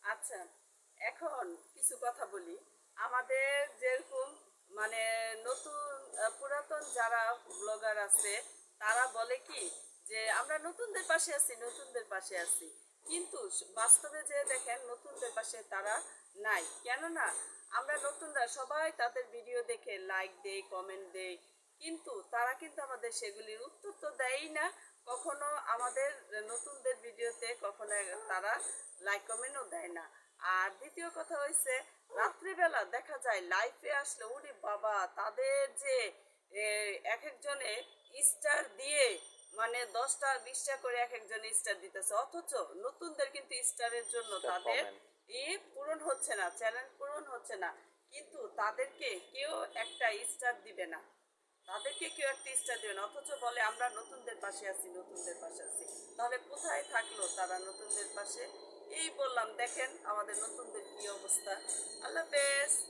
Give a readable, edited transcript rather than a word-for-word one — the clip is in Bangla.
আচ্ছা, এখন কিছু কথা বলি। আমাদের যেরকম মানে নতুন পুরাতন যারা ব্লগার আছে তারা বলে কি যে আমরা নতুনদের পাশে আছি, নতুনদের পাশে আছি। কিন্তু বাস্তবে যে দেখেন নতুনদের পাশে তারা নাই। কেননা আমরা নতুনরা সবাই তাদের ভিডিও দেখে লাইক দেই, কমেন্ট দেই, কিন্তু তারা কিন্তু আমাদের সেগুলির উত্তর তো দেয়ই না। কখনো আমাদের নতুনদের ভিডিওতে কখনো তারা লাইক কমেন্টও দেয় না। আর দ্বিতীয় কথা হয়েছে, রাত্রিবেলা দেখা যায় লাইফে আসলে উনি বাবা তাদের যে এক একজনে স্টার দিয়ে মানে 10টা 20টা করে এক একজনে স্টার দিতেছে, অথচ নতুনদের কিন্তু স্টারের জন্য স্টার তাদের কমেন্ট। পূরণ হচ্ছে না, চ্যানেল পূরণ হচ্ছে না। কিন্তু তাদেরকে কেউ একটা স্টার দিবে না, তাদেরকে কেউ একটা স্টার দেবে না, অথচ বলে আমরা নতুনদের পাশে আছি, নতুনদের পাশে আছি। তাহলে কোথায় থাকলো তারা নতুনদের পাশে? এই বললাম, দেখেন আমাদের নতুনদের কি অবস্থা। আল্লাহ হাফেজ।